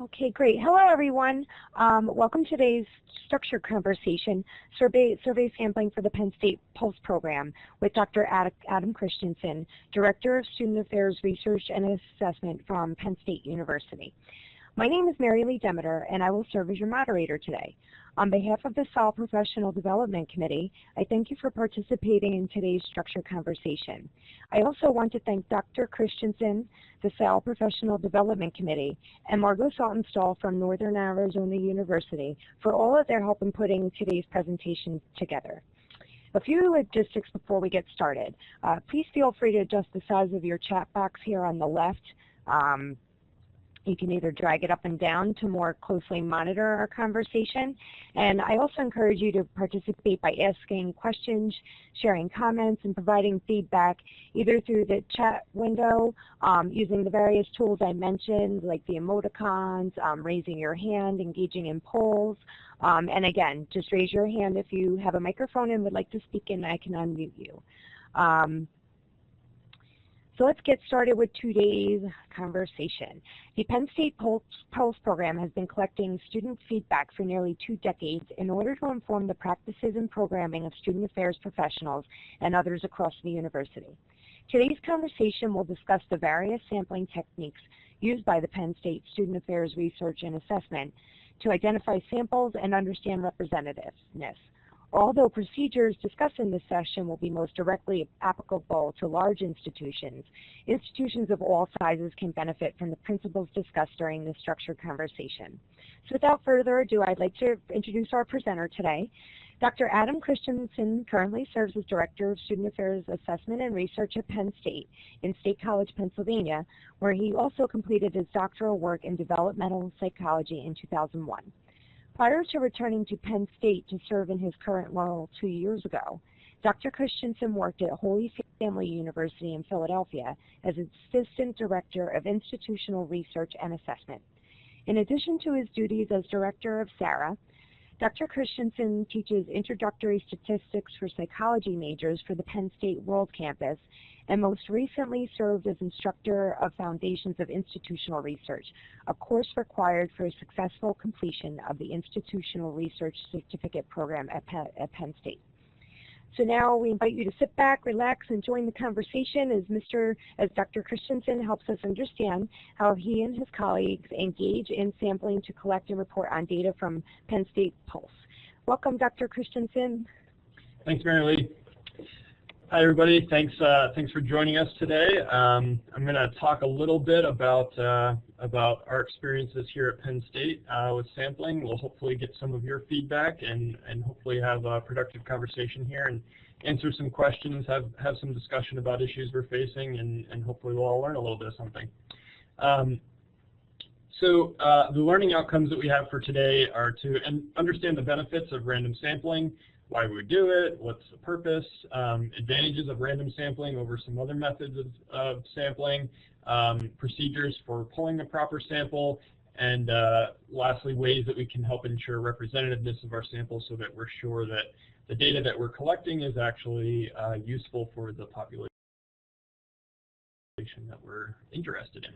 Okay, great. Hello, everyone. Welcome to today's structured conversation, survey sampling for the Penn State Pulse program with Dr. Adam Christensen, Director of Student Affairs Research and Assessment from Penn State University. My name is Mary Lee Demeter, and I will serve as your moderator today. On behalf of the SAL Professional Development Committee, I thank you for participating in today's structured conversation. I also want to thank Dr. Christensen, the SAL Professional Development Committee, and Margot Saltonstall from Northern Arizona University for all of their help in putting today's presentation together. A few logistics before we get started. Please feel free to adjust the size of your chat box here on the left. You can either drag it up and down to more closely monitor our conversation. And I also encourage you to participate by asking questions, sharing comments, and providing feedback either through the chat window using the various tools I mentioned, like the emoticons, raising your hand, engaging in polls. And again, just raise your hand if you have a microphone and would like to speak, and I can unmute you. So let's get started with today's conversation. The Penn State Pulse program has been collecting student feedback for nearly 2 decades in order to inform the practices and programming of student affairs professionals and others across the university. Today's conversation will discuss the various sampling techniques used by the Penn State Student Affairs Research and Assessment to identify samples and understand representativeness. Although procedures discussed in this session will be most directly applicable to large institutions, institutions of all sizes can benefit from the principles discussed during this structured conversation. So without further ado, I'd like to introduce our presenter today. Dr. Adam Christensen currently serves as Director of Student Affairs Assessment and Research at Penn State in State College, Pennsylvania, where he also completed his doctoral work in developmental psychology in 2001. Prior to returning to Penn State to serve in his current role 2 years ago, Dr. Christensen worked at Holy Family University in Philadelphia as Assistant Director of Institutional Research and Assessment. In addition to his duties as Director of SARA, Dr. Christensen teaches introductory statistics for psychology majors for the Penn State World Campus, and most recently served as instructor of Foundations of Institutional Research, a course required for a successful completion of the Institutional Research Certificate Program at Penn State. So now we invite you to sit back, relax, and join the conversation as Dr. Christensen helps us understand how he and his colleagues engage in sampling to collect and report on data from Penn State Pulse. Welcome, Dr. Christensen. Thanks, Mary Lee. Hi, everybody. Thanks for joining us today. I'm going to talk a little bit about our experiences here at Penn State with sampling. We'll hopefully get some of your feedback and hopefully have a productive conversation here and answer some questions, have some discussion about issues we're facing, and hopefully we'll all learn a little bit of something. So the learning outcomes that we have for today are to understand the benefits of random sampling, why we do it, what's the purpose, advantages of random sampling over some other methods of sampling, procedures for pulling the proper sample, and lastly, ways that we can help ensure representativeness of our sample so that we're sure that the data that we're collecting is actually useful for the population that we're interested in.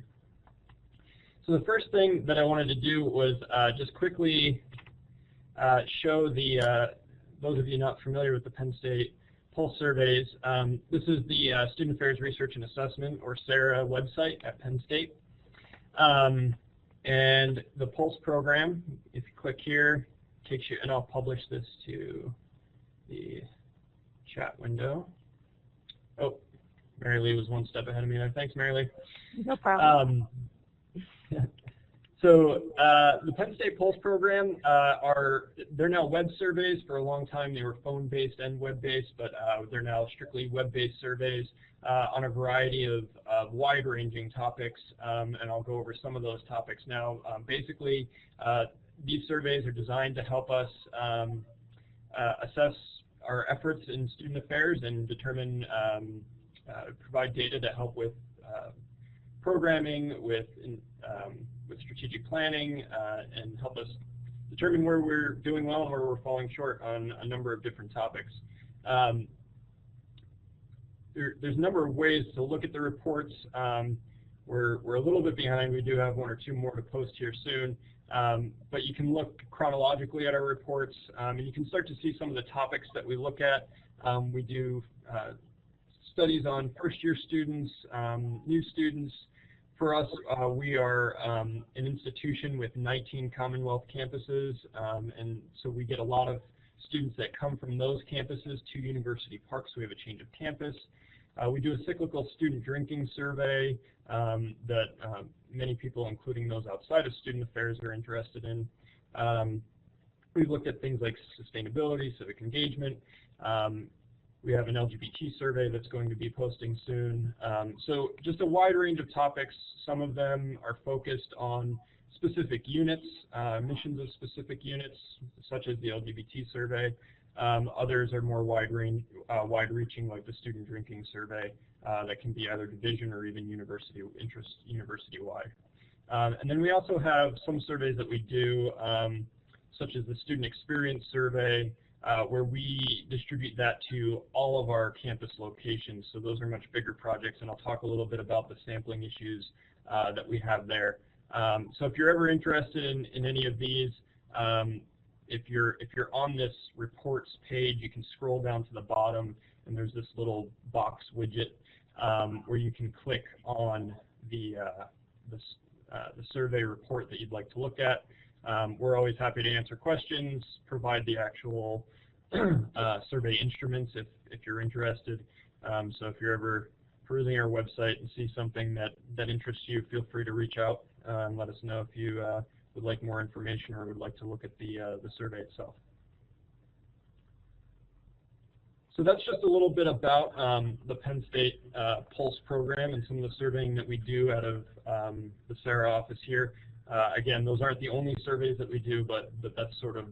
So the first thing that I wanted to do was just quickly show those of you not familiar with the Penn State Pulse surveys, this is the Student Affairs Research and Assessment, or SARA, website at Penn State. And the Pulse program, if you click here, takes you, and I'll publish this to the chat window. Oh, Mary Lee was one step ahead of me there. Thanks, Mary Lee. No problem. So the Penn State Pulse program they're now web surveys. For a long time they were phone-based and web-based, but they're now strictly web-based surveys on a variety of wide-ranging topics, and I'll go over some of those topics now. Basically, these surveys are designed to help us assess our efforts in student affairs and determine, provide data to help with programming, with strategic planning, and help us determine where we're doing well and where we're falling short on a number of different topics. There's a number of ways to look at the reports. we're a little bit behind. We do have 1 or 2 more to post here soon. But you can look chronologically at our reports, and you can start to see some of the topics that we look at. We do studies on first-year students, new students. For us, we are an institution with 19 Commonwealth campuses, and so we get a lot of students that come from those campuses to University Park, so we have a change of campus. We do a cyclical student drinking survey that many people, including those outside of student affairs, are interested in. We've looked at things like sustainability, civic engagement. We have an LGBT survey that's going to be posting soon. So just a wide range of topics. Some of them are focused on specific units, missions of specific units, such as the LGBT survey. Others are more wide-reaching, like the student drinking survey that can be either division or even university-wide. And then we also have some surveys that we do, such as the student experience survey, where we distribute that to all of our campus locations. So those are much bigger projects, and I'll talk a little bit about the sampling issues that we have there. So if you're ever interested in any of these, if you're on this reports page, you can scroll down to the bottom, and there's this little box widget where you can click on the survey report that you'd like to look at. We're always happy to answer questions, provide the actual survey instruments if you're interested. So if you're ever perusing our website and see something that interests you, feel free to reach out and let us know if you would like more information or would like to look at the survey itself. So that's just a little bit about the Penn State Pulse program and some of the surveying that we do out of the Sarah office here. Again, those aren't the only surveys that we do, but that's sort of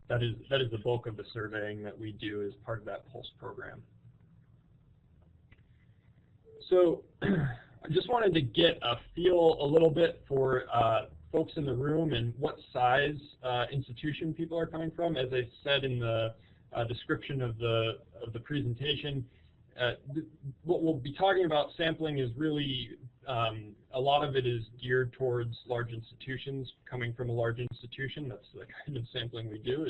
that is the bulk of the surveying that we do as part of that Pulse program. So I just wanted to get a feel a little bit for folks in the room and what size institution people are coming from. As I said in the description of the presentation, what we'll be talking about sampling is really a lot of it is geared towards large institutions. Coming from a large institution, that's the kind of sampling we do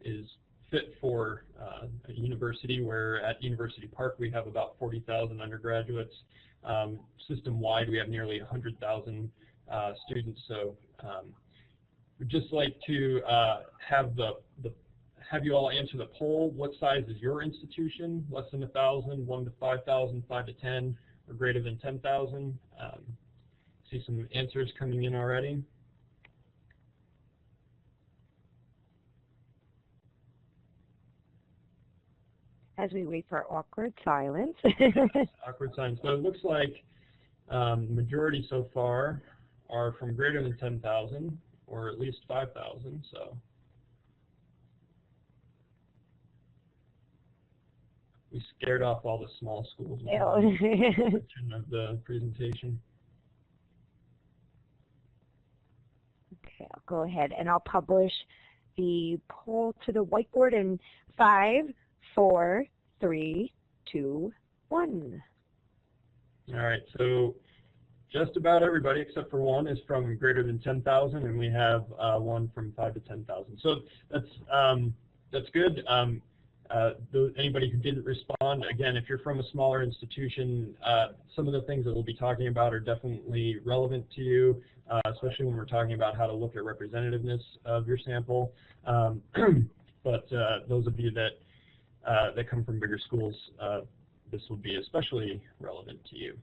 is fit for a university, where at University Park we have about 40,000 undergraduates. System-wide we have nearly 100,000 students. So we'd just like to have you all answer the poll. What size is your institution? Less than 1,000, 1 to 5,000, 5 to 10, or greater than 10,000? See some answers coming in already. As we wait for awkward silence. Awkward silence. So it looks like the majority so far are from greater than 10,000 or at least 5,000. So we scared off all the small schools of the presentation. Okay, I'll go ahead and I'll publish the poll to the whiteboard in 5, 4, 3, 2, 1. All right, so just about everybody except for one is from greater than 10,000, and we have one from 5 to 10,000. So that's good. Anybody who didn't respond, again, if you're from a smaller institution, some of the things that we'll be talking about are definitely relevant to you, especially when we're talking about how to look at representativeness of your sample. But those of you that come from bigger schools, this will be especially relevant to you.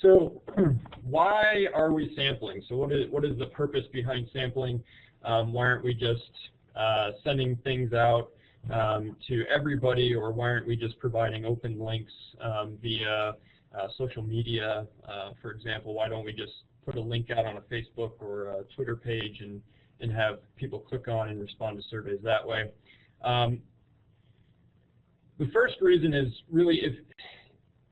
So why are we sampling? So what is the purpose behind sampling? Why aren't we just sending things out to everybody, or why aren't we just providing open links via social media, for example? Why don't we just put a link out on a Facebook or a Twitter page and have people click on and respond to surveys that way? The first reason is really if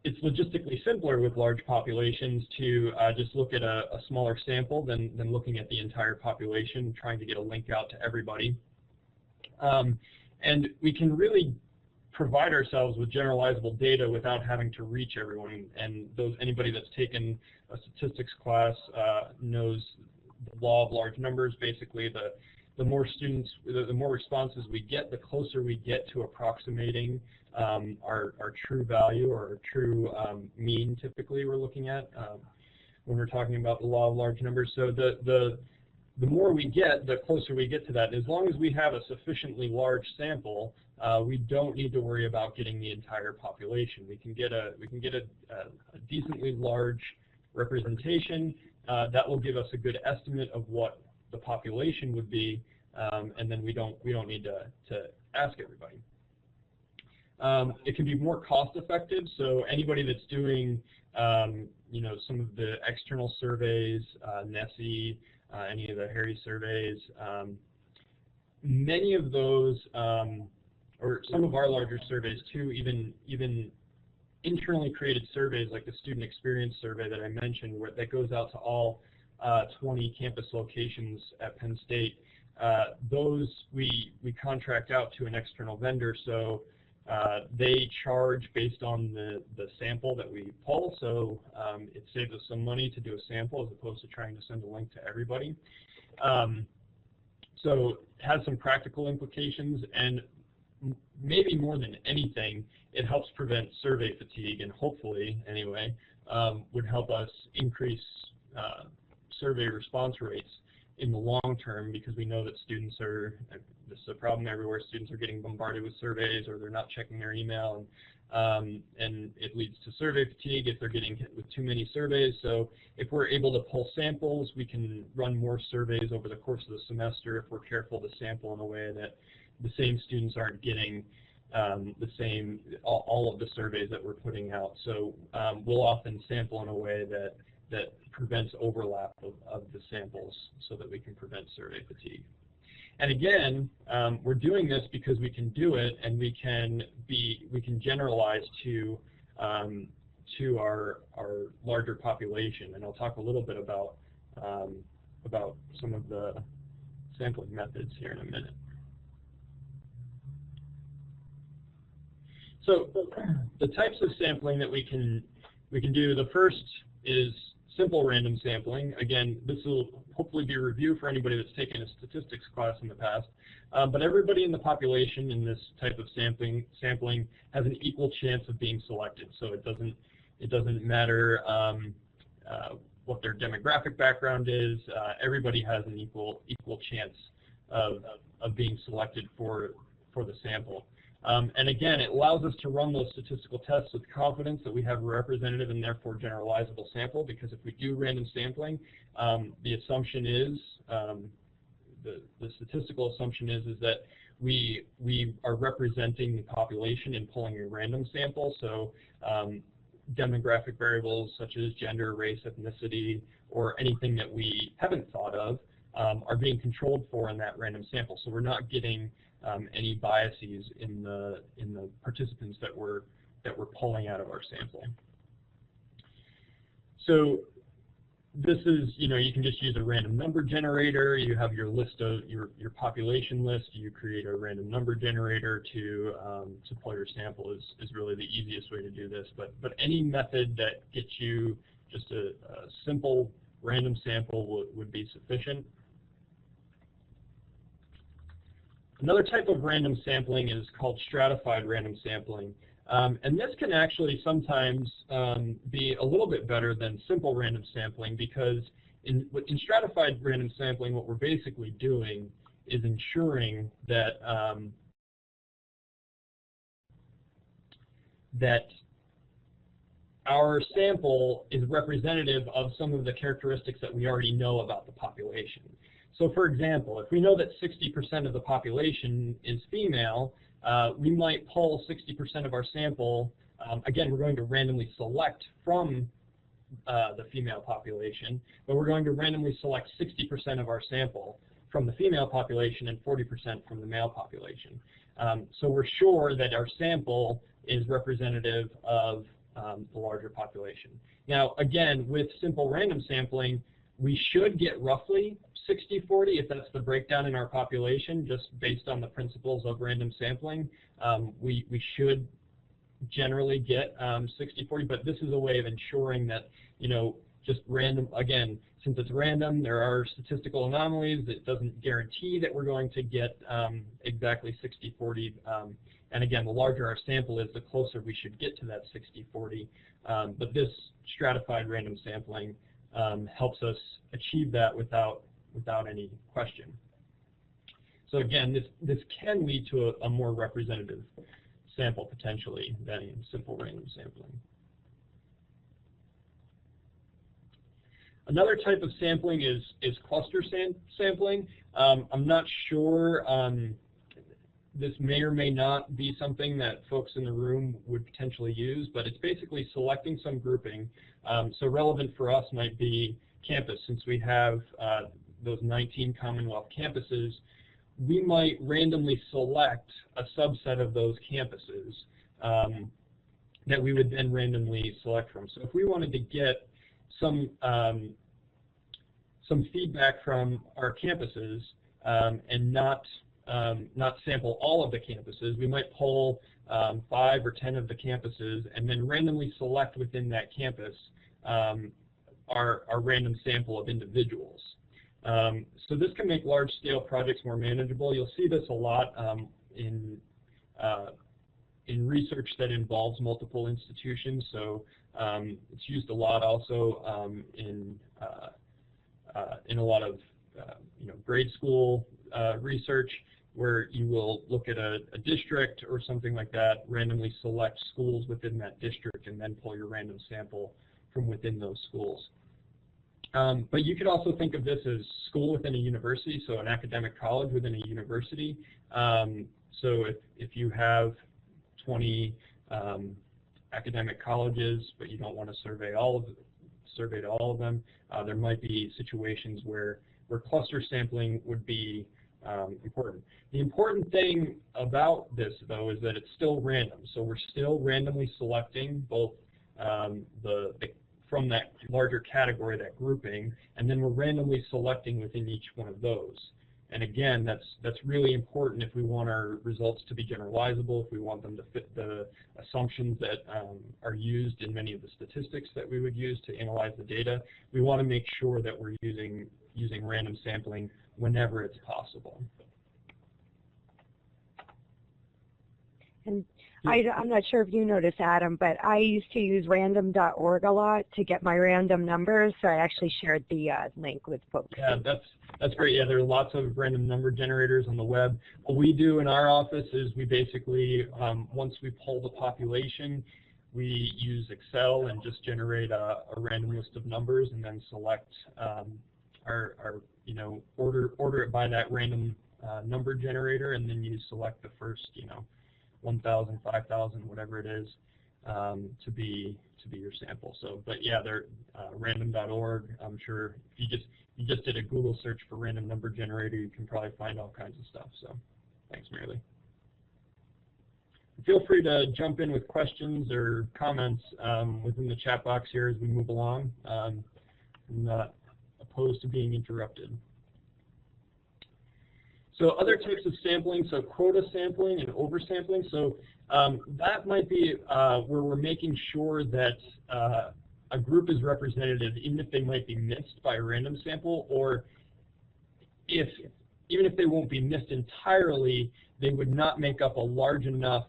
it's logistically simpler with large populations to just look at a smaller sample than looking at the entire population, trying to get a link out to everybody. And we can really provide ourselves with generalizable data without having to reach everyone. And anybody that's taken a statistics class knows the law of large numbers. Basically, the more students, the more responses we get, the closer we get to approximating our true value or our true mean. Typically, we're looking at when we're talking about the law of large numbers. So the more we get, the closer we get to that. As long as we have a sufficiently large sample, we don't need to worry about getting the entire population. We can get a decently large representation that will give us a good estimate of what the population would be, and then we don't need to ask everybody. It can be more cost effective. So anybody that's doing some of the external surveys, NESI, any of the Harry surveys, many of those, or some of our larger surveys too, even internally created surveys like the student experience survey that I mentioned, that goes out to all 20 campus locations at Penn State. Those we contract out to an external vendor, so they charge based on the sample that we pull, so it saves us some money to do a sample as opposed to trying to send a link to everybody. So it has some practical implications, and maybe more than anything, it helps prevent survey fatigue, and hopefully, anyway, would help us increase survey response rates in the long term, because we know that students are, this is a problem everywhere, students are getting bombarded with surveys, or they're not checking their email, and it leads to survey fatigue if they're getting hit with too many surveys. So if we're able to pull samples, we can run more surveys over the course of the semester if we're careful to sample in a way that the same students aren't getting all of the surveys that we're putting out. So we'll often sample in a way that prevents overlap of the samples so that we can prevent survey fatigue. And again, we're doing this because we can do it, and we can generalize to our larger population. And I'll talk a little bit about some of the sampling methods here in a minute. So the types of sampling that we can do, the first is simple random sampling. Again, this will hopefully be a review for anybody that's taken a statistics class in the past. But everybody in the population in this type of sampling has an equal chance of being selected. So it doesn't matter what their demographic background is. Everybody has an equal chance of being selected for the sample. And again, it allows us to run those statistical tests with confidence that we have a representative and therefore generalizable sample, because if we do random sampling, the assumption is, the statistical assumption is that we are representing the population in pulling a random sample. So demographic variables such as gender, race, ethnicity, or anything that we haven't thought of are being controlled for in that random sample. So we're not getting any biases in the participants that we're pulling out of our sample. So this is, you can just use a random number generator. You have your list of your population list. You create a random number generator to pull your sample is really the easiest way to do this. But any method that gets you just a simple random sample would be sufficient. Another type of random sampling is called stratified random sampling. And this can actually sometimes be a little bit better than simple random sampling, because in stratified random sampling, what we're basically doing is ensuring that that our sample is representative of some of the characteristics that we already know about the population. So for example, if we know that 60% of the population is female, we might pull 60% of our sample. Again, we're going to randomly select from the female population, but we're going to randomly select 60% of our sample from the female population and 40% from the male population. So we're sure that our sample is representative of the larger population. Now, again, with simple random sampling, We should get roughly 60-40 if that's the breakdown in our population, just based on the principles of random sampling. We should generally get 60-40, but this is a way of ensuring that, just random, again, since it's random, there are statistical anomalies. It doesn't guarantee that we're going to get exactly 60-40. And again, the larger our sample is, the closer we should get to that 60-40. But this stratified random sampling helps us achieve that without any question. So again, this can lead to a more representative sample potentially than simple random sampling. Another type of sampling is cluster sampling. I'm not sure, this may or may not be something that folks in the room would potentially use, but it's basically selecting some grouping. So relevant for us might be campus. Since we have those 19 Commonwealth campuses, we might randomly select a subset of those campuses that we would then randomly select from. So if we wanted to get some feedback from our campuses and not sample all of the campuses, we might pull 5 or 10 of the campuses and then randomly select within that campus our random sample of individuals. So this can make large-scale projects more manageable. You'll see this a lot in research that involves multiple institutions. So it's used a lot also in a lot of grade school research, where you will look at a district or something like that, randomly select schools within that district, and then pull your random sample from within those schools. But you could also think of this as school within a university, so an academic college within a university. So if you have 20 academic colleges, but you don't want to survey all of them, there might be situations where cluster sampling would be important. The important thing about this, though, is that it's still random. So we're still randomly selecting both from that larger category, that grouping, and then we're randomly selecting within each one of those. And again, that's really important if we want our results to be generalizable, if we want them to fit the assumptions that are used in many of the statistics that we would use to analyze the data. We want to make sure that we're using random sampling whenever it's possible. And I'm not sure if you noticed, Adam, but I used to use random.org a lot to get my random numbers, so I actually shared the link with folks. Yeah, that's great. Yeah, there are lots of random number generators on the web. What we do in our office is we basically, once we pull the population, we use Excel and just generate a random list of numbers, and then select order it by that random number generator, and then you select the first 1,000, 5,000, whatever it is, to be your sample. So, but yeah, they're random.org. I'm sure if you just did a Google search for random number generator, you can probably find all kinds of stuff. So, thanks, Marilee. Feel free to jump in with questions or comments within the chat box here as we move along. I'm not opposed to being interrupted. So other types of sampling, so quota sampling and oversampling. So that might be where we're making sure that a group is representative, even if they might be missed by a random sample, or even if they won't be missed entirely, they would not make up a large enough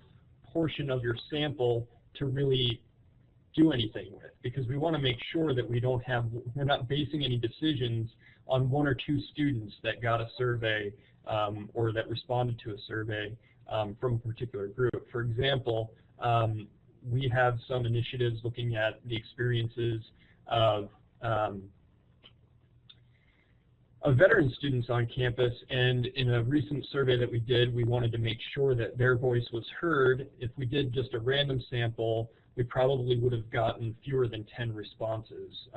portion of your sample to really do anything with, because we want to make sure that we're not basing any decisions on 1 or 2 students that got a survey or that responded to a survey from a particular group. For example, we have some initiatives looking at the experiences of veteran students on campus, and in a recent survey that we did, we wanted to make sure that their voice was heard. If we did just a random sample, we probably would have gotten fewer than 10 responses.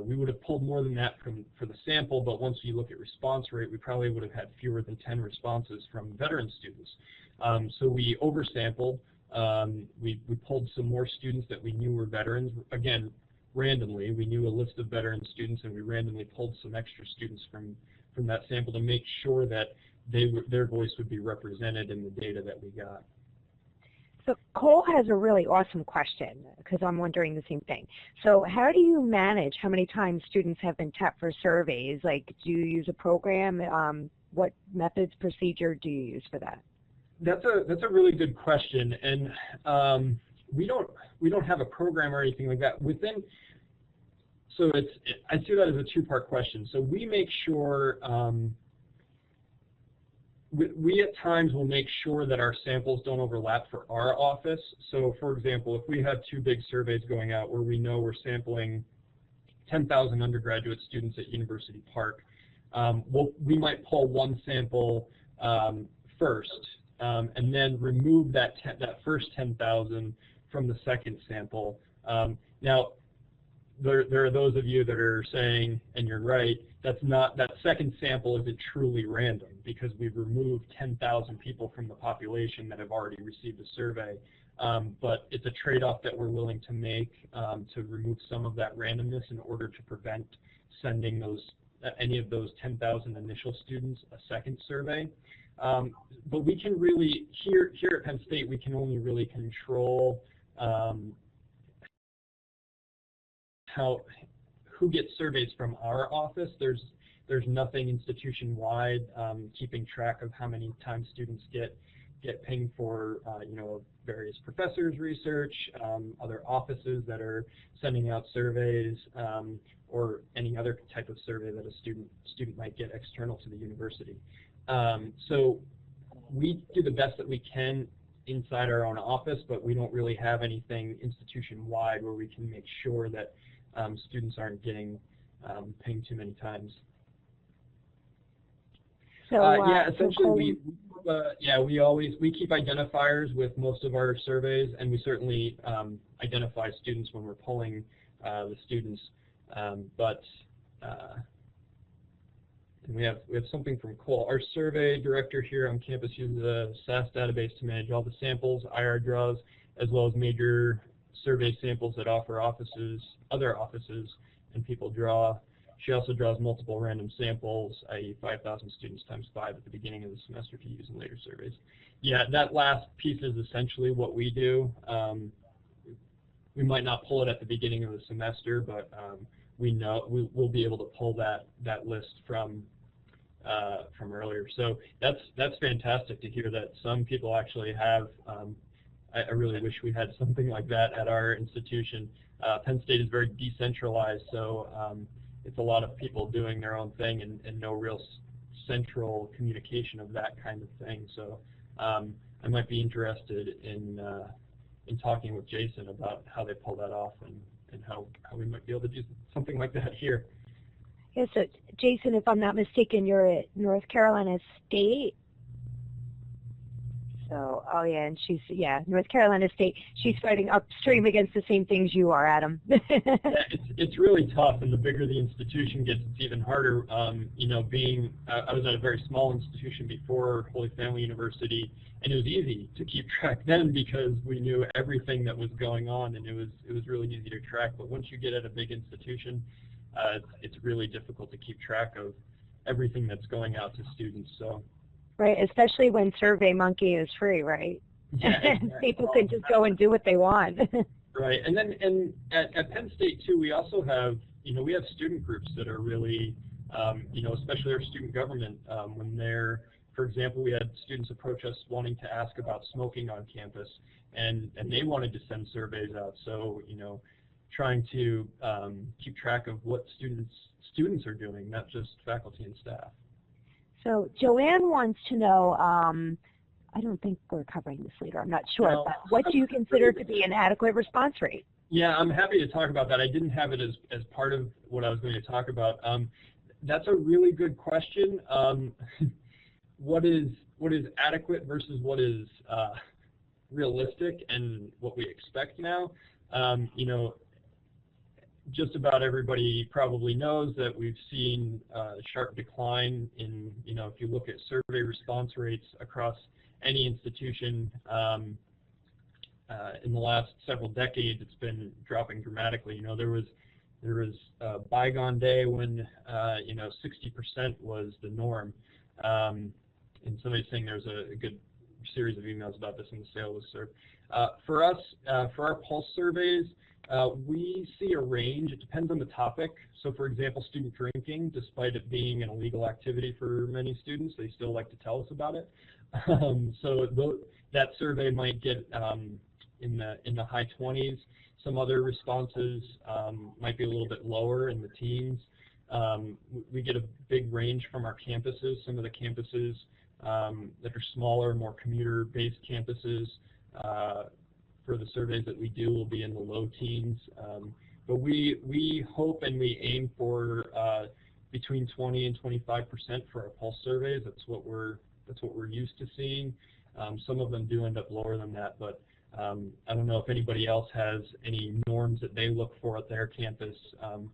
We would have pulled more than that for the sample, but once you look at response rate, we probably would have had fewer than 10 responses from veteran students. So we oversampled. We pulled some more students that we knew were veterans. Again, randomly. We knew a list of veteran students, and we randomly pulled some extra students from that sample to make sure that their voice would be represented in the data that we got. So Cole has a really awesome question, because I'm wondering the same thing. So how do you manage how many times students have been tapped for surveys? Like, do you use a program? What methods, procedure do you use for that? That's a really good question, and we don't have a program or anything like that. So I see that as a two-part question. So we make sure we at times will make sure that our samples don't overlap for our office. So for example, if we have two big surveys going out where we know we're sampling 10,000 undergraduate students at University Park, we might pull one sample first and then remove that first 10,000 from the second sample. Now, there are those of you that are saying, and you're right, that second sample isn't truly random because we've removed 10,000 people from the population that have already received a survey. But it's a trade-off that we're willing to make to remove some of that randomness in order to prevent sending any of those 10,000 initial students a second survey. But we can really, here at Penn State, we can only really control who gets surveys from our office. There's nothing institution-wide keeping track of how many times students get pinged for various professors' research, other offices that are sending out surveys, or any other type of survey that a student might get external to the university. So we do the best that we can inside our own office, but we don't really have anything institution-wide where we can make sure that students aren't getting pinged too many times. So, yeah, essentially we keep identifiers with most of our surveys, and we certainly identify students when we're pulling the students. And we have something from Cole. Our survey director here on campus uses a SAS database to manage all the samples IR draws, as well as major survey samples that other offices and people draw. She also draws multiple random samples, i.e. 5,000 students times 5 at the beginning of the semester to use in later surveys. Yeah, that last piece is essentially what we do. We might not pull it at the beginning of the semester, but we'll be able to pull that list from earlier. So that's fantastic to hear that some people actually have. I really wish we had something like that at our institution. Penn State is very decentralized, so it's a lot of people doing their own thing and no real central communication of that kind of thing. So I might be interested in talking with Jason about how they pull that off and how we might be able to do something like that here. Yeah, so Jason, if I'm not mistaken, you're at North Carolina State. So, oh yeah, and North Carolina State. She's fighting upstream against the same things you are, Adam. Yeah, it's really tough, and the bigger the institution gets, it's even harder. I was at a very small institution before Holy Family University, and it was easy to keep track then because we knew everything that was going on, and it was really easy to track. But once you get at a big institution, it's really difficult to keep track of everything that's going out to students. So. Right, especially when SurveyMonkey is free, right? Yeah, exactly. People can just go and do what they want. Right, and then at Penn State too, we also have we have student groups that are really especially our student government when they're, for example, we had students approach us wanting to ask about smoking on campus, and they wanted to send surveys out. So trying to keep track of what students are doing, not just faculty and staff. So Joanne wants to know, I don't think we're covering this later, I'm not sure, but what do you consider to be an adequate response rate? Yeah, I'm happy to talk about that. I didn't have it as part of what I was going to talk about. That's a really good question. What is adequate versus what is realistic and what we expect now? Just about everybody probably knows that we've seen a sharp decline in, if you look at survey response rates across any institution, in the last several decades, it's been dropping dramatically. You know, there was a bygone day when 60% was the norm, and somebody's saying there's a good series of emails about this in the sales listserv. For us, for our pulse surveys, we see a range. It depends on the topic. So, for example, student drinking, despite it being an illegal activity for many students, they still like to tell us about it. So that survey might get in the high 20s. Some other responses might be a little bit lower in the teens. We get a big range from our campuses. Some of the campuses that are smaller, more commuter-based campuses, for the surveys that we do will be in the low teens. But we hope and we aim for between 20 and 25% for our pulse surveys. That's what we're used to seeing. Some of them do end up lower than that, but I don't know if anybody else has any norms that they look for at their campus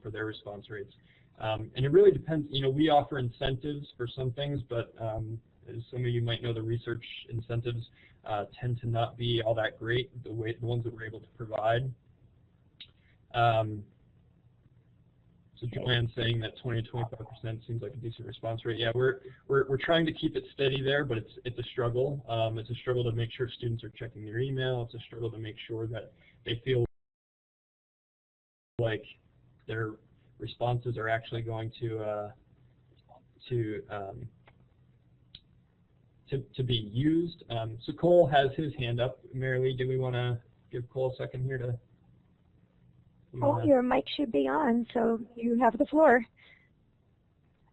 for their response rates. And it really depends. You know, we offer incentives for some things, but as some of you might know, the research incentives tend to not be all that great, the ones that we're able to provide. So Joanne's saying that 20 to 25% seems like a decent response rate. Yeah, we're trying to keep it steady there, but it's a struggle. It's a struggle to make sure students are checking their email. It's a struggle to make sure that they feel like their responses are actually going to be used. So Cole has his hand up. Marilee, do we want to give Cole a second here to? Oh, your mic should be on, so you have the floor.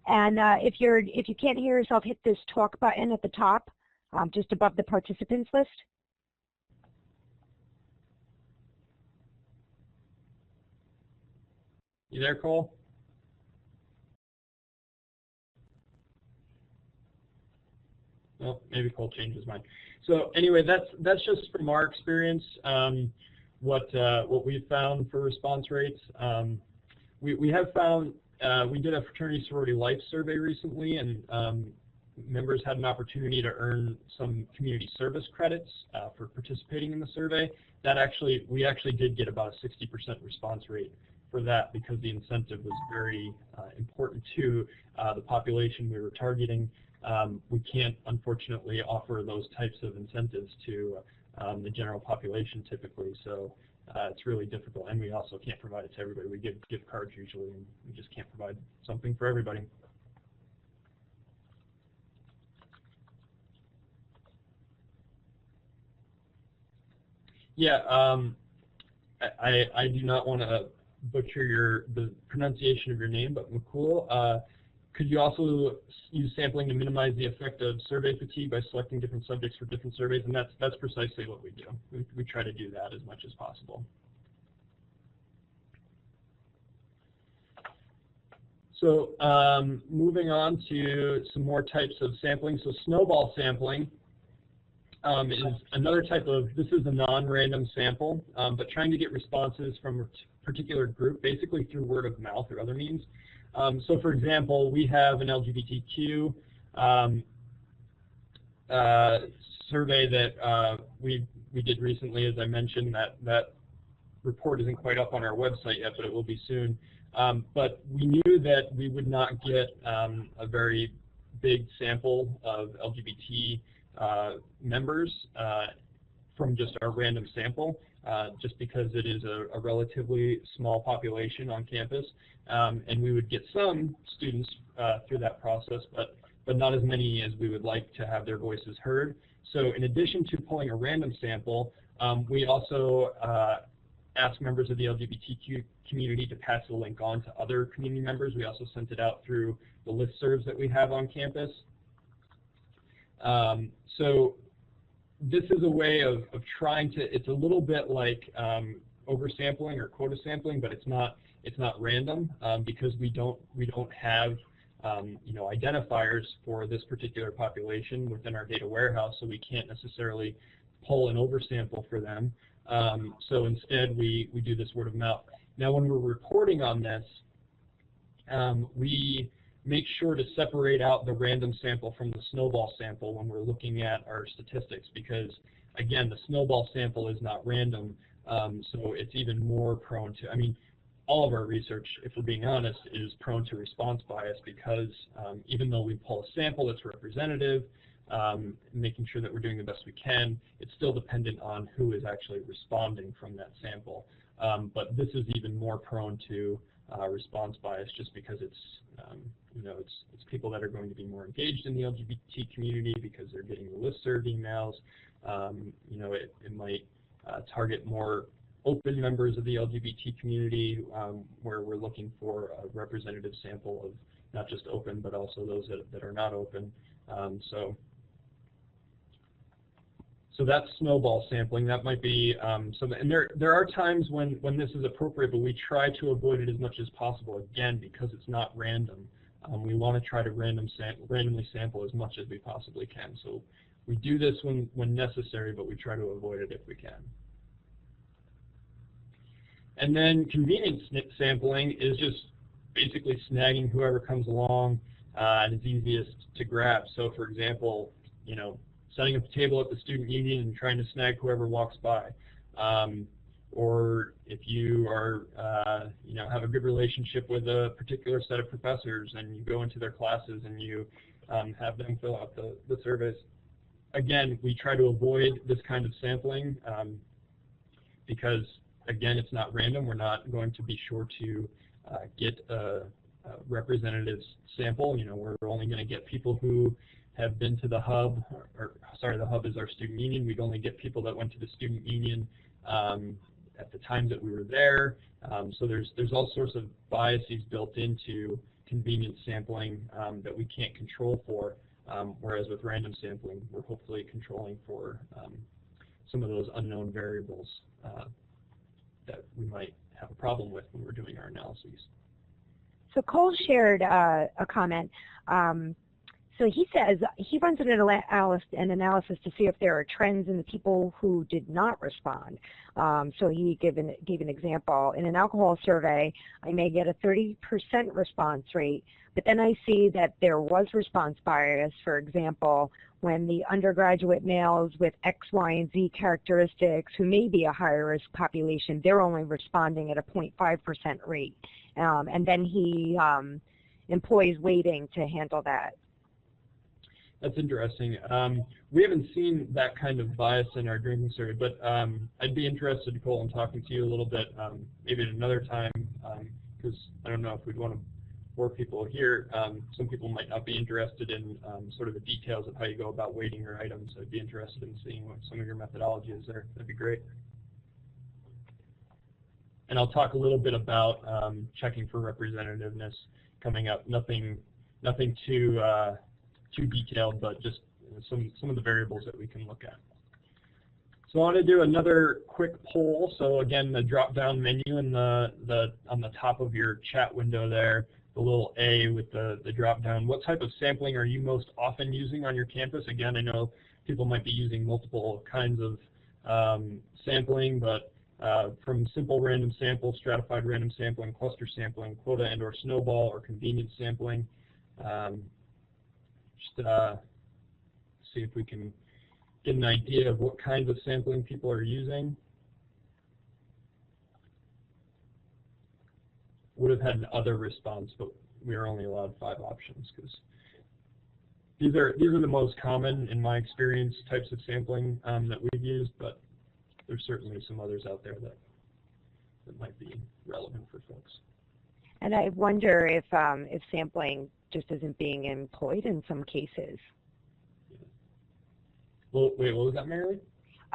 And if you can't hear yourself, hit this talk button at the top, just above the participants list. You there, Cole? Well, maybe Cole changed his mind. So anyway, that's just from our experience. What we've found for response rates. We have found, we did a fraternity sorority life survey recently, and members had an opportunity to earn some community service credits for participating in the survey. We actually did get about a 60% response rate for that because the incentive was very important to the population we were targeting. We can't, unfortunately, offer those types of incentives to the general population typically, so it's really difficult, and we also can't provide it to everybody. We give gift cards usually, and we just can't provide something for everybody. Yeah, I do not want to butcher the pronunciation of your name, but McCool. Could you also use sampling to minimize the effect of survey fatigue by selecting different subjects for different surveys? And that's precisely what we do. We try to do that as much as possible. So moving on to some more types of sampling. So snowball sampling is another type of, this is a non-random sample, but trying to get responses from a particular group, basically through word of mouth or other means. So, for example, we have an LGBTQ survey that we did recently, as I mentioned. That report isn't quite up on our website yet, but it will be soon. But we knew that we would not get a very big sample of LGBT members from just our random sample, just because it is a relatively small population on campus. And we would get some students through that process, but not as many as we would like to have their voices heard. So in addition to pulling a random sample, we also asked members of the LGBTQ community to pass the link on to other community members. We also sent it out through the listservs that we have on campus. So this is a way of trying to, it's a little bit like oversampling or quota sampling, but it's not random because we don't have identifiers for this particular population within our data warehouse, so we can't necessarily pull an oversample for them. So instead we do this word of mouth. Now when we're reporting on this, we make sure to separate out the random sample from the snowball sample when we're looking at our statistics, because again, the snowball sample is not random, so it's even more prone to, I mean, all of our research, if we're being honest, is prone to response bias because even though we pull a sample that's representative, making sure that we're doing the best we can, it's still dependent on who is actually responding from that sample. But this is even more prone to response bias just because it's, it's people that are going to be more engaged in the LGBT community because they're getting the listserv emails. It might target more open members of the LGBT community where we're looking for a representative sample of not just open but also those that are not open. So that's snowball sampling. That might be something. And there are times when this is appropriate, but we try to avoid it as much as possible, again, because it's not random. We want to try to randomly sample as much as we possibly can. So we do this when necessary, but we try to avoid it if we can. And then convenience sampling is just basically snagging whoever comes along and is easiest to grab. So for example, setting up a table at the student union and trying to snag whoever walks by. Or if you are, have a good relationship with a particular set of professors and you go into their classes and you have them fill out the surveys. Again, we try to avoid this kind of sampling because, again, it's not random. We're not going to be sure to get a representative sample. We're only going to get people who have been to the hub, the hub is our student union. We'd only get people that went to the student union at the time that we were there. So there's all sorts of biases built into convenience sampling that we can't control for, whereas with random sampling, we're hopefully controlling for some of those unknown variables that we might have a problem with when we're doing our analyses. So Cole shared a comment. So he says he runs an analysis to see if there are trends in the people who did not respond. So he gave an example. In an alcohol survey, I may get a 30% response rate, but then I see that there was response bias. For example, when the undergraduate males with X, Y, and Z characteristics who may be a higher risk population, they're only responding at a 0.5% rate. And then he employs weighting to handle that. That's interesting. We haven't seen that kind of bias in our drinking survey, but I'd be interested, Cole, in talking to you a little bit, maybe at another time, because I don't know if we'd want to bore people here. Some people might not be interested in sort of the details of how you go about weighting your items. I'd be interested in seeing what some of your methodology is there. That'd be great. And I'll talk a little bit about checking for representativeness coming up. Nothing too detailed, but just some of the variables that we can look at. So I want to do another quick poll. So again, the drop-down menu in on the top of your chat window there, the little A with the drop-down. What type of sampling are you most often using on your campus? Again, I know people might be using multiple kinds of sampling, but from simple random sample, stratified random sampling, cluster sampling, quota and/or snowball, or convenience sampling. Just see if we can get an idea of what kinds of sampling people are using. Would have had an other response, but we are only allowed 5 options because these are the most common, in my experience, types of sampling that we've used, but there's certainly some others out there that might be relevant for folks. And I wonder if sampling just isn't being employed in some cases. Well, wait, what was that, Mary?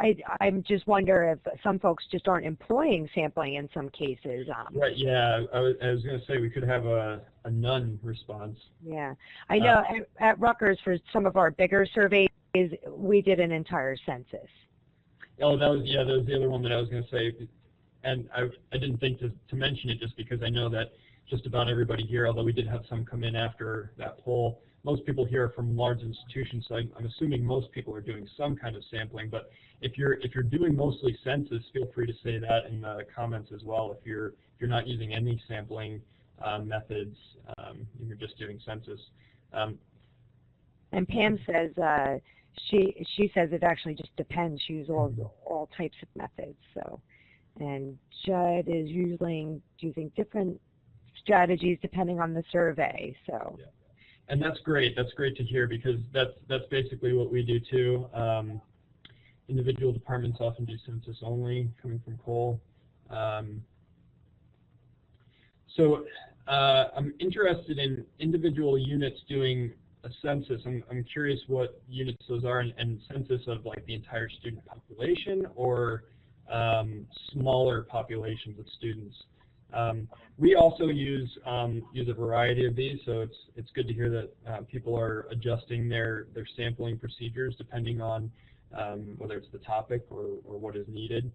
I just wonder if some folks just aren't employing sampling in some cases. Right, yeah, I was going to say we could have a none response. Yeah, I know at Rutgers for some of our bigger surveys, we did an entire census. Oh, that was the other one that I was going to say. And I didn't think to mention it just because I know that just about everybody here, although we did have some come in after that poll, most people here are from large institutions, so I'm assuming most people are doing some kind of sampling. But if you're doing mostly census, feel free to say that in the comments as well. If you're not using any sampling methods, you're just doing census. And Pam says she says it actually just depends. She uses all types of methods. So, and Judd is using different strategies depending on the survey. So. Yeah. And that's great. That's great to hear, because that's basically what we do too. Individual departments often do census only, coming from Cole. So I'm interested in individual units doing a census. I'm curious what units those are, and census of like the entire student population, or smaller populations of students. We also use a variety of these, so it's good to hear that people are adjusting their sampling procedures depending on whether it's the topic or what is needed.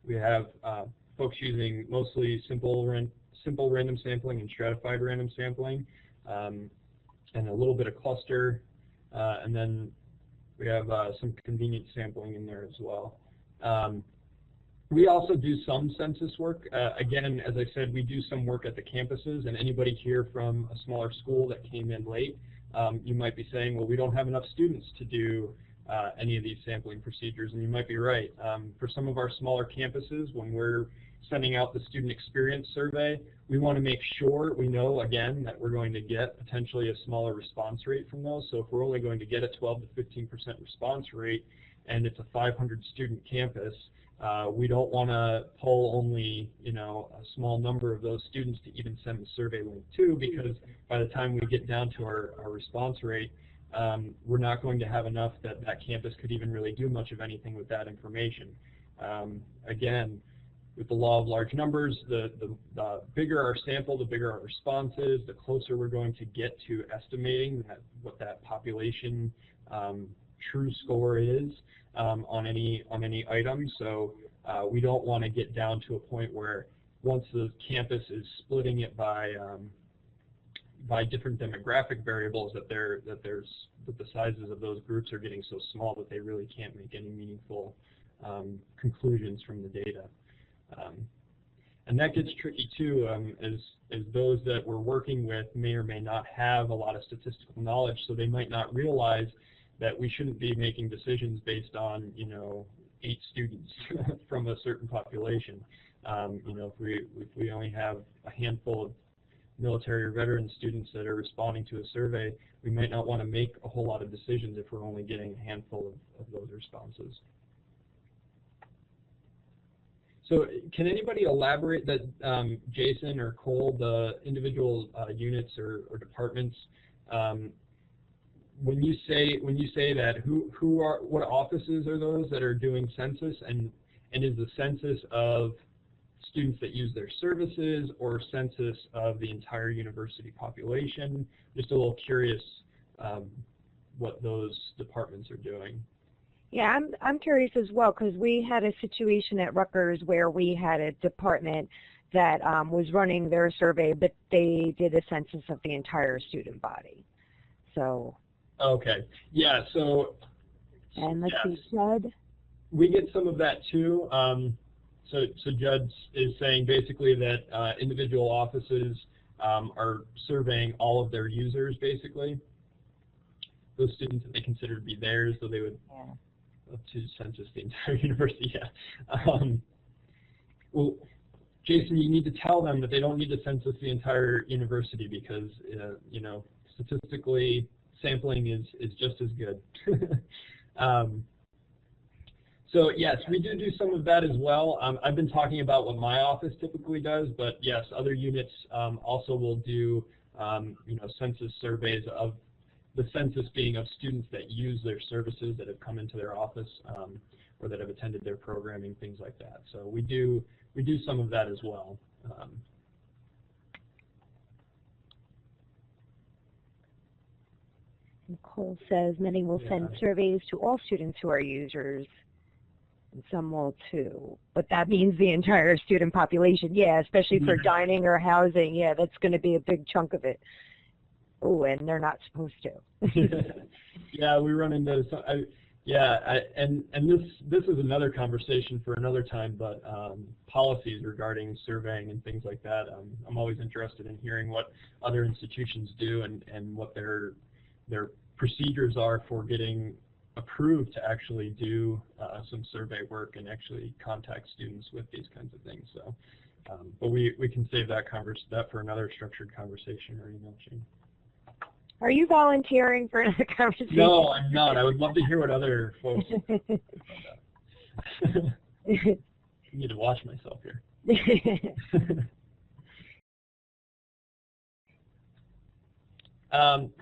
We have folks using mostly simple random sampling and stratified random sampling, and a little bit of cluster, and then we have some convenient sampling in there as well. We also do some census work. Again, as I said, we do some work at the campuses, and anybody here from a smaller school that came in late, you might be saying, well, we don't have enough students to do any of these sampling procedures, and you might be right. For some of our smaller campuses, when we're sending out the student experience survey, we want to make sure we know, again, that we're going to get potentially a smaller response rate from those. So if we're only going to get a 12 to 15% response rate, and it's a 500 student campus, we don't want to pull only, a small number of those students to even send the survey link to, because by the time we get down to our response rate, we're not going to have enough that campus could even really do much of anything with that information. Again, with the law of large numbers, the bigger our sample, the bigger our response is, the closer we're going to get to estimating what that population true score is on any item. So we don't want to get down to a point where once the campus is splitting it by different demographic variables, that the sizes of those groups are getting so small that they really can't make any meaningful conclusions from the data. And that gets tricky too, as those that we're working with may or may not have a lot of statistical knowledge, so they might not realize that we shouldn't be making decisions based on 8 students from a certain population. If we only have a handful of military or veteran students that are responding to a survey, we might not want to make a whole lot of decisions if we're only getting a handful of those responses. So can anybody elaborate that, Jason or Cole, the individual units or departments, when you say that, what offices are those that are doing census, and is the census of students that use their services or census of the entire university population? Just a little curious what those departments are doing. Yeah, I'm curious as well, because we had a situation at Rutgers where we had a department that was running their survey, but they did a census of the entire student body. So. Okay. Yeah. So. And let's see, Judd. We get some of that too. So Judd is saying basically that individual offices are surveying all of their users, basically. Those students that they consider to be theirs, so they would. Yeah. To census the entire university, yeah. Well, Jason, you need to tell them that they don't need to census the entire university, because statistically sampling is just as good. So yes, we do some of that as well. I've been talking about what my office typically does, but yes, other units also will do census surveys of. The census being of students that use their services, that have come into their office, or that have attended their programming, things like that. So we do some of that as well. Nicole says many will send surveys to all students who are users, and some will too. But that means the entire student population. Yeah, especially for dining or housing. Yeah, that's going to be a big chunk of it. Oh, and they're not supposed to. Yeah, we run into Yeah, and this is another conversation for another time, but policies regarding surveying and things like that, I'm always interested in hearing what other institutions do and what their procedures are for getting approved to actually do some survey work and actually contact students with these kinds of things. So, but we can save that for another structured conversation or email chain. Are you volunteering for another conversation? No, I'm not. I would love to hear what other folks found out. I need to watch myself here.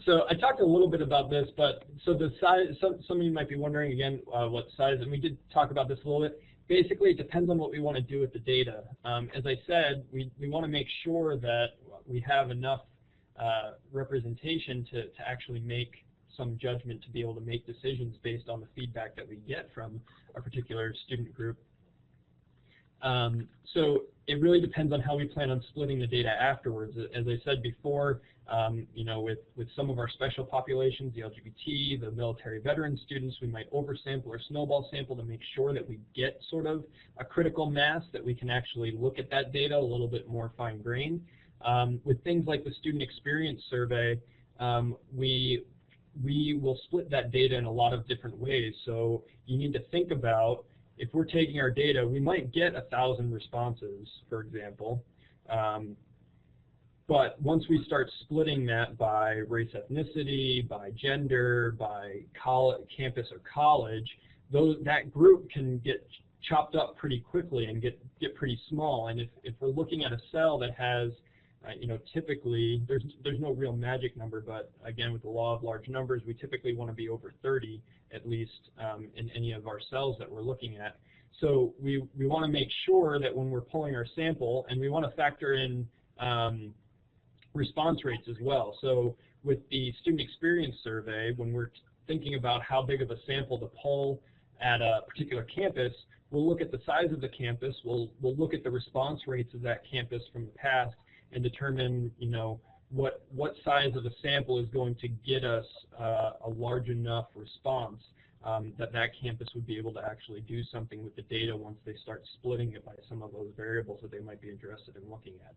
So I talked a little bit about this, but so the size, some of you might be wondering again what size, and we did talk about this a little bit. Basically, it depends on what we want to do with the data. As I said, we want to make sure that we have enough representation to actually make some judgment, to be able to make decisions based on the feedback that we get from a particular student group. So it really depends on how we plan on splitting the data afterwards. As I said before, you know, with some of our special populations, the LGBT, the military veteran students, we might oversample or snowball sample to make sure that we get sort of a critical mass that we can actually look at that data a little bit more fine-grained. With things like the student experience survey, we will split that data in a lot of different ways. So you need to think about, if we're taking our data, we might get 1,000 responses, for example. But once we start splitting that by race, ethnicity, by gender, by campus or college, that group can get chopped up pretty quickly and get pretty small. And if we're looking at a cell that has, you know, typically, there's no real magic number, but again, with the law of large numbers, we typically want to be over 30 at least in any of our cells that we're looking at. So we want to make sure that when we're pulling our sample, and we want to factor in response rates as well. So with the student experience survey, when we're thinking about how big of a sample to pull at a particular campus, we'll look at the size of the campus, we'll look at the response rates of that campus from the past, and determine, you know, what size of a sample is going to get us a large enough response that campus would be able to actually do something with the data once they start splitting it by some of those variables that they might be interested in looking at.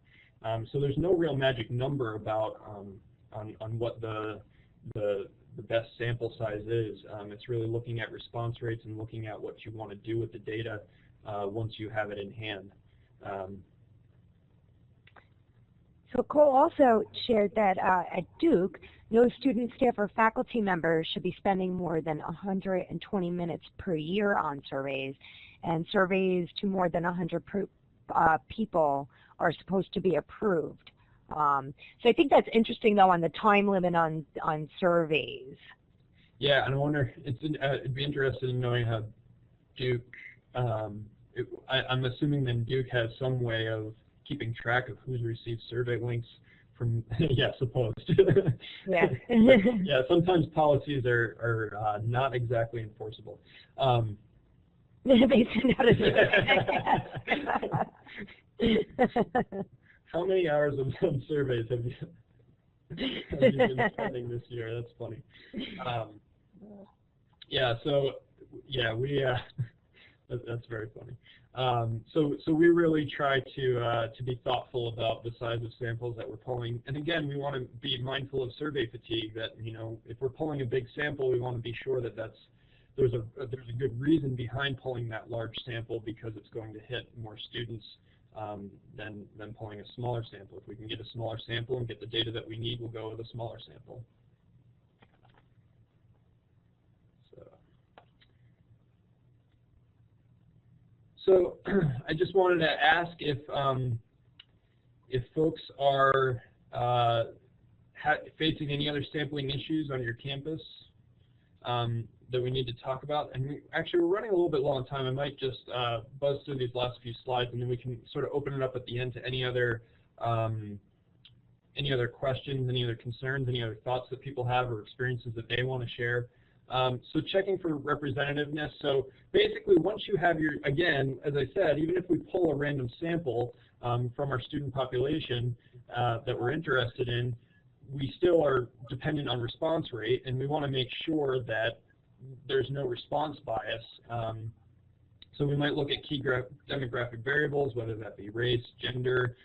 So there's no real magic number about on what the best sample size is. It's really looking at response rates and looking at what you want to do with the data once you have it in hand. So Cole also shared that at Duke, no student, staff, or faculty members should be spending more than 120 minutes per year on surveys, and surveys to more than 100 people are supposed to be approved. So I think that's interesting, though, on the time limit on surveys. Yeah, and I wonder, I'd be interested in knowing how Duke, I'm assuming then Duke has some way of keeping track of who's received survey links from, yeah, supposed. Yeah. Yeah, sometimes policies are not exactly enforceable. They send out How many hours of surveys have you been spending this year? That's funny. Yeah, so yeah, that's very funny. So we really try to be thoughtful about the size of samples that we're pulling. And again, we want to be mindful of survey fatigue. That, you know, if we're pulling a big sample, we want to be sure that there's a good reason behind pulling that large sample, because it's going to hit more students than pulling a smaller sample. If we can get a smaller sample and get the data that we need, we'll go with a smaller sample. So I just wanted to ask if folks are facing any other sampling issues on your campus that we need to talk about. And we're running a little bit long on time. I might just buzz through these last few slides, and then we can sort of open it up at the end to any other questions, any other concerns, any other thoughts that people have or experiences that they want to share. So checking for representativeness. So basically, once you have your, again, as I said, even if we pull a random sample from our student population that we're interested in, we still are dependent on response rate, and we want to make sure that there's no response bias. So we might look at key demographic variables, whether that be race, gender.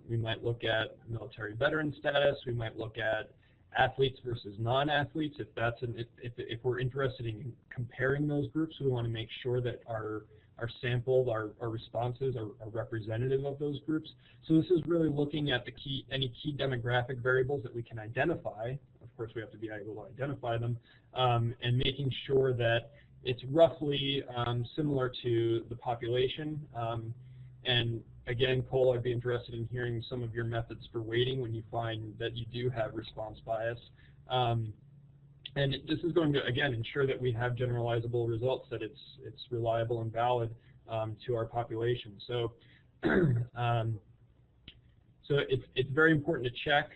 We might look at military veteran status. We might look at athletes versus non-athletes. If we're interested in comparing those groups, we want to make sure that our sample, our responses are representative of those groups. So this is really looking at any key demographic variables that we can identify. Of course, we have to be able to identify them, and making sure that it's roughly similar to the population. And again, Cole, I'd be interested in hearing some of your methods for weighting when you find that you do have response bias. And this is going to, again, ensure that we have generalizable results, that it's reliable and valid to our population. So, so it's very important to check.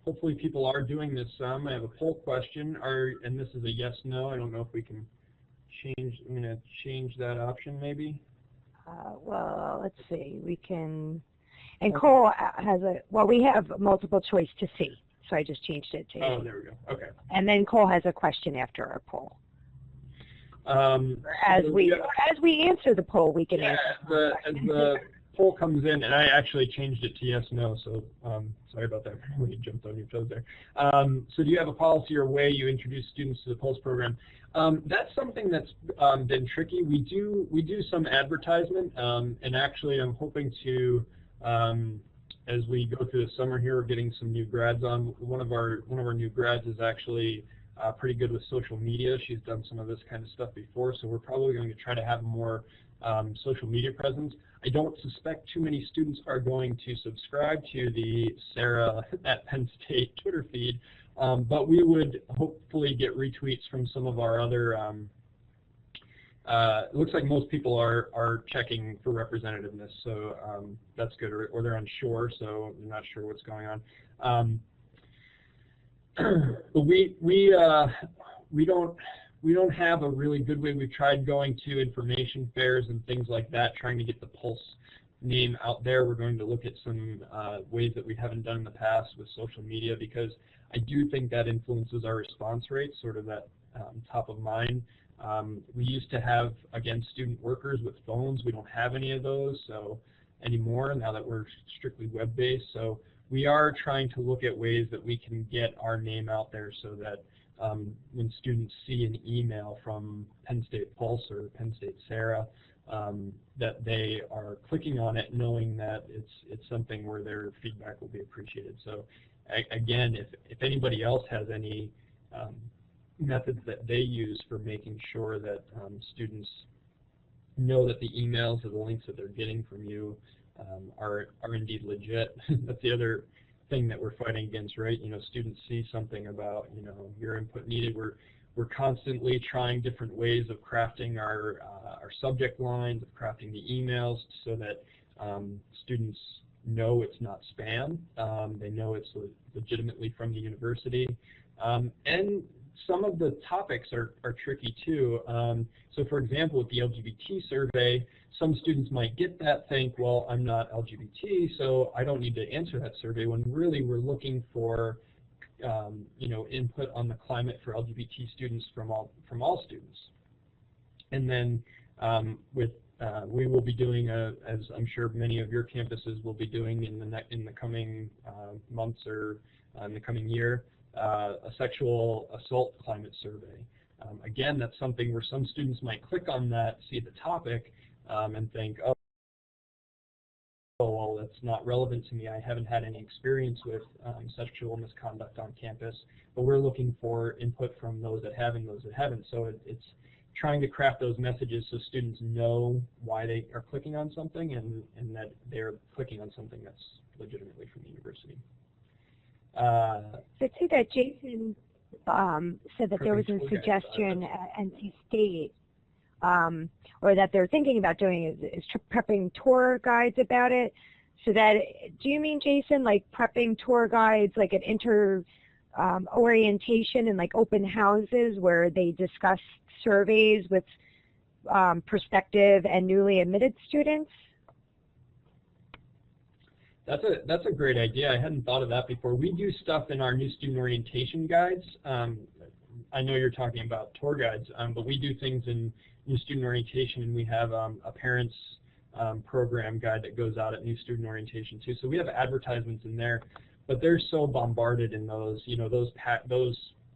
Hopefully people are doing this some. I have a poll question, and this is a yes/no. I don't know if we can change. I'm going to change that option maybe. Well, let's see. We can, and okay. Cole has we have multiple choice to see. So I just changed it to. Oh, there we go. Okay. And then Cole has a question after our poll. As we answer the poll, we can answer. As the poll comes in, and I actually changed it to yes/no. So sorry about that. When you jumped on your toes there. So do you have a policy or way you introduce students to the Pulse program? That's something that's been tricky. We do some advertisement, and actually I'm hoping to. As we go through the summer here, we're getting some new grads on. One of our new grads is actually pretty good with social media. She's done some of this kind of stuff before, so we're probably going to try to have more social media presence. I don't suspect too many students are going to subscribe to the Sarah at Penn State Twitter feed, but we would hopefully get retweets from some of our other. It looks like most people are checking for representativeness, so that's good, or they're unsure, so they're not sure what's going on. But we don't have a really good way. We've tried going to information fairs and things like that, trying to get the Pulse name out there. We're going to look at some ways that we haven't done in the past with social media, because I do think that influences our response rate, sort of that top of mind. We used to have, again, student workers with phones. We don't have any of those anymore now that we're strictly web-based. So we are trying to look at ways that we can get our name out there so that when students see an email from Penn State Pulse or Penn State Sarah, that they are clicking on it knowing that it's something where their feedback will be appreciated. So again, if anybody else has any methods that they use for making sure that students know that the emails or the links that they're getting from you are indeed legit. That's the other thing that we're fighting against, right? You know, students see something about, you know, your input needed. We're constantly trying different ways of crafting our subject lines, of crafting the emails so that students know it's not spam. They know it's legitimately from the university. And some of the topics are tricky too. So for example, with the LGBT survey, some students might get that, think, well, I'm not LGBT, so I don't need to answer that survey, when really we're looking for you know, input on the climate for LGBT students from all students. And then we will be doing, as I'm sure many of your campuses will be doing in the coming months or in the coming year, a sexual assault climate survey. Again, that's something where some students might click on that, see the topic, and think, oh, well, that's not relevant to me. I haven't had any experience with sexual misconduct on campus. But we're looking for input from those that have and those that haven't. So it's trying to craft those messages so students know why they are clicking on something and that they're clicking on something that's legitimately from the university. I see that Jason said that there was a suggestion at NC State, or that they're thinking about doing is prepping tour guides about it. So that, do you mean, Jason, like prepping tour guides like at orientation and like open houses where they discuss surveys with prospective and newly admitted students? That's a great idea. I hadn't thought of that before. We do stuff in our new student orientation guides. I know you're talking about tour guides, but we do things in new student orientation, and we have a parents program guide that goes out at new student orientation too. So we have advertisements in there, but they're so bombarded in those. You know, those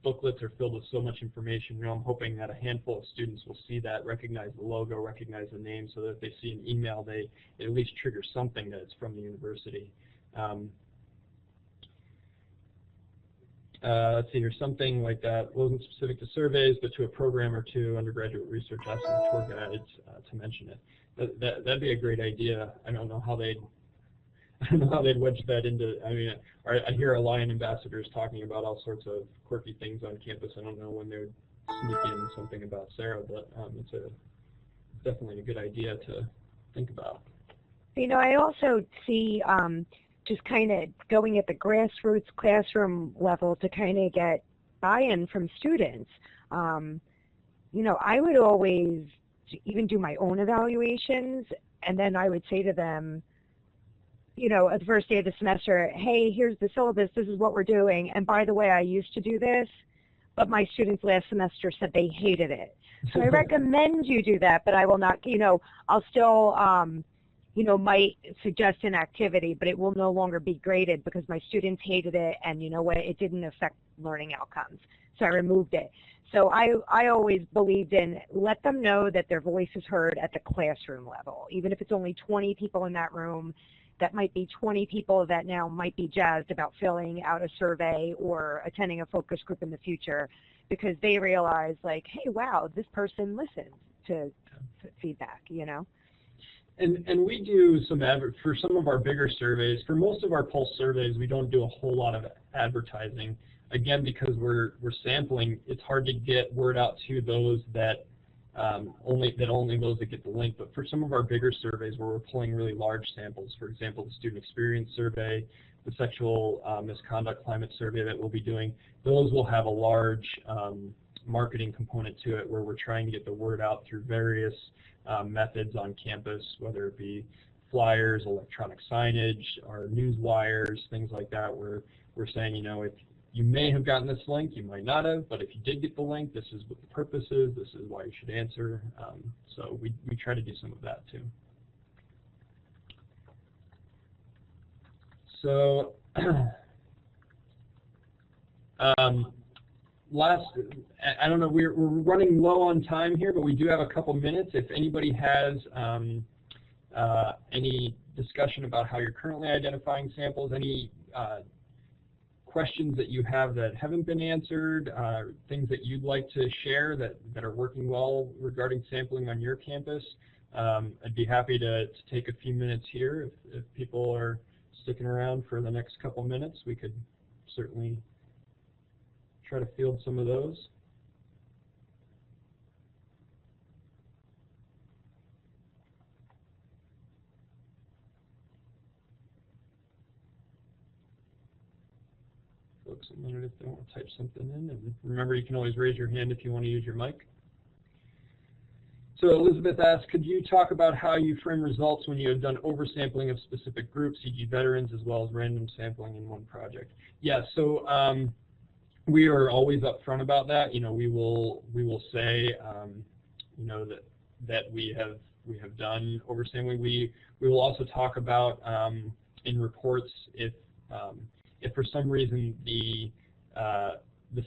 booklets are filled with so much information. You know, I'm hoping that a handful of students will see that, recognize the logo, recognize the name, so that if they see an email, it at least triggers something that it's from the university. Let's see here, something like that wasn't specific to surveys, but to a program or to undergraduate research, asking the tour guides to mention it. That'd be a great idea. I don't know how they'd wedge that into. I mean, I hear Lion ambassadors talking about all sorts of quirky things on campus. I don't know when they would sneak in something about Sarah, but it's definitely a good idea to think about. You know, I also see just kind of going at the grassroots classroom level to kind of get buy-in from students. You know, I would always even do my own evaluations, and then I would say to them, you know, at the first day of the semester, hey, here's the syllabus, this is what we're doing, and by the way, I used to do this, but my students last semester said they hated it. So I recommend you do that, but I will not, you know, I'll still, you know, might suggest an activity, but it will no longer be graded because my students hated it, and you know what, it didn't affect learning outcomes. So I removed it. So I always believed in let them know that their voice is heard at the classroom level. Even if it's only 20 people in that room, that might be 20 people that now might be jazzed about filling out a survey or attending a focus group in the future because they realize, like, hey, wow, this person listens to feedback, you know? And we do for some of our bigger surveys. For most of our pulse surveys, we don't do a whole lot of advertising. Again, because we're sampling, it's hard to get word out to those that only those that get the link. But for some of our bigger surveys where we're pulling really large samples, for example, the student experience survey, the sexual misconduct climate survey that we'll be doing, those will have a large marketing component to it where we're trying to get the word out through various methods on campus, whether it be flyers, electronic signage, or news wires, things like that, where we're saying, you know, if you may have gotten this link, you might not have, but if you did get the link, this is what the purpose is, this is why you should answer. So we try to do some of that too. So I don't know, we're running low on time here, but we do have a couple minutes. If anybody has any discussion about how you're currently identifying samples, any questions that you have that haven't been answered, things that you'd like to share that are working well regarding sampling on your campus, I'd be happy to take a few minutes here. If people are sticking around for the next couple minutes, we could certainly try to field some of those. Folks a minute if they want to type something in, and remember, you can always raise your hand if you want to use your mic. So Elizabeth asked, could you talk about how you frame results when you have done oversampling of specific groups, e.g. veterans, as well as random sampling in one project? Yeah, so we are always upfront about that. You know, we will say, you know, that we have done oversampling. We will also talk about in reports if for some reason the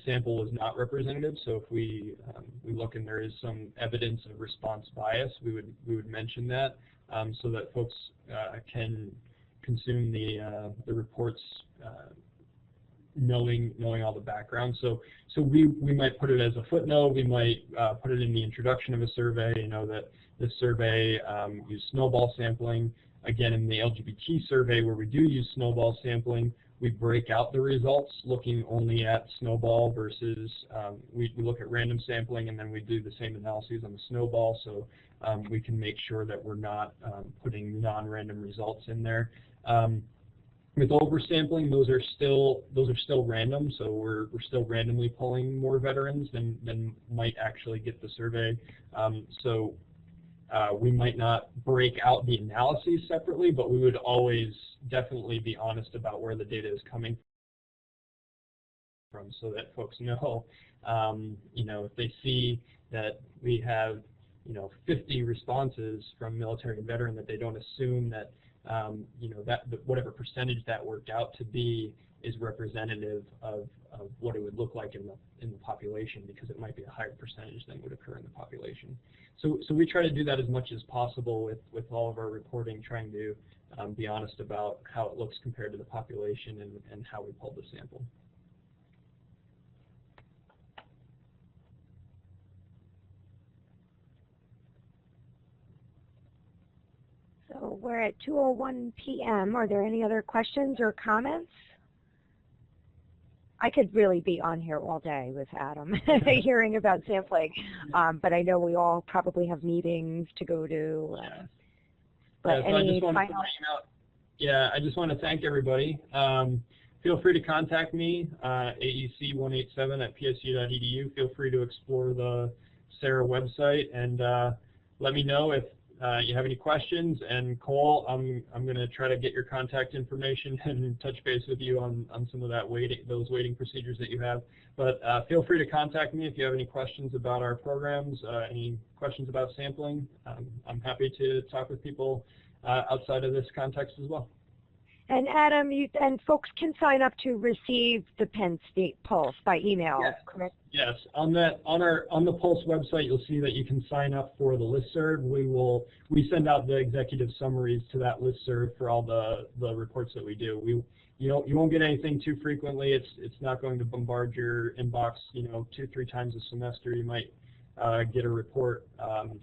sample is not representative. So if we look and there is some evidence of response bias, we would mention that so that folks can consume the reports knowing all the background. So we might put it as a footnote. We might put it in the introduction of a survey. You know that this survey used snowball sampling. Again, in the LGBT survey where we do use snowball sampling, we break out the results looking only at snowball versus we look at random sampling, and then we do the same analyses on the snowball, so we can make sure that we're not putting non-random results in there. With oversampling, those are still random, so we're still randomly pulling more veterans than might actually get the survey. We might not break out the analyses separately, but we would always definitely be honest about where the data is coming from, so that folks know, if they see that we have 50 responses from military and veteran, that they don't assume that that whatever percentage that worked out to be is representative of what it would look like in the population, because it might be a higher percentage than would occur in the population. So we try to do that as much as possible with all of our reporting, trying to be honest about how it looks compared to the population and how we pulled the sample. So we're at 2:01 p.m. Are there any other questions or comments? I could really be on here all day with Adam hearing about sampling, but I know we all probably have meetings to go to. But so any I just want to thank everybody. Feel free to contact me, aec187@psu.edu. Feel free to explore the SARA website and let me know if you have any questions. And Cole, I'm going to try to get your contact information and touch base with you on some of those waiting procedures that you have. But feel free to contact me if you have any questions about our programs, any questions about sampling. I'm happy to talk with people outside of this context as well. And Adam, and folks can sign up to receive the Penn State Pulse by email, correct? Yes, on the Pulse website, you'll see that you can sign up for the listserv. We send out the executive summaries to that listserv for all the reports that we do. You won't get anything too frequently. It's not going to bombard your inbox 2-3 times a semester. You might get a report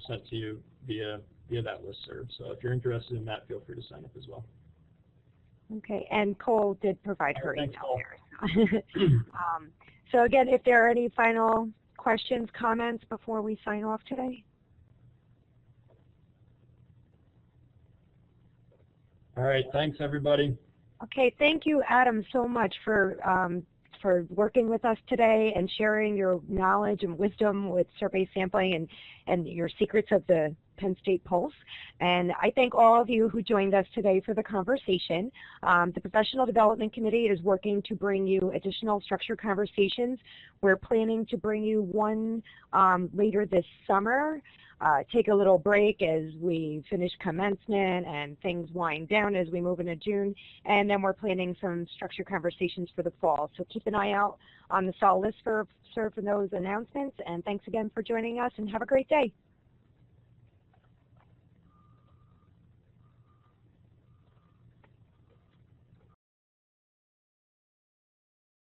sent to you via that listserv. So if you're interested in that, feel free to sign up as well. Okay, and Cole did provide her Thanks, email here. So again, if there are any final questions, comments before we sign off today? All right, thanks everybody. Okay, thank you, Adam, so much for working with us today and sharing your knowledge and wisdom with survey sampling and your secrets of the Penn State Pulse. And I thank all of you who joined us today for the conversation. The Professional Development Committee is working to bring you additional structured conversations. We're planning to bring you one later this summer. Take a little break as we finish commencement and things wind down as we move into June. And then we're planning some structured conversations for the fall. So keep an eye out on the SAL list for those announcements. And thanks again for joining us, and have a great day.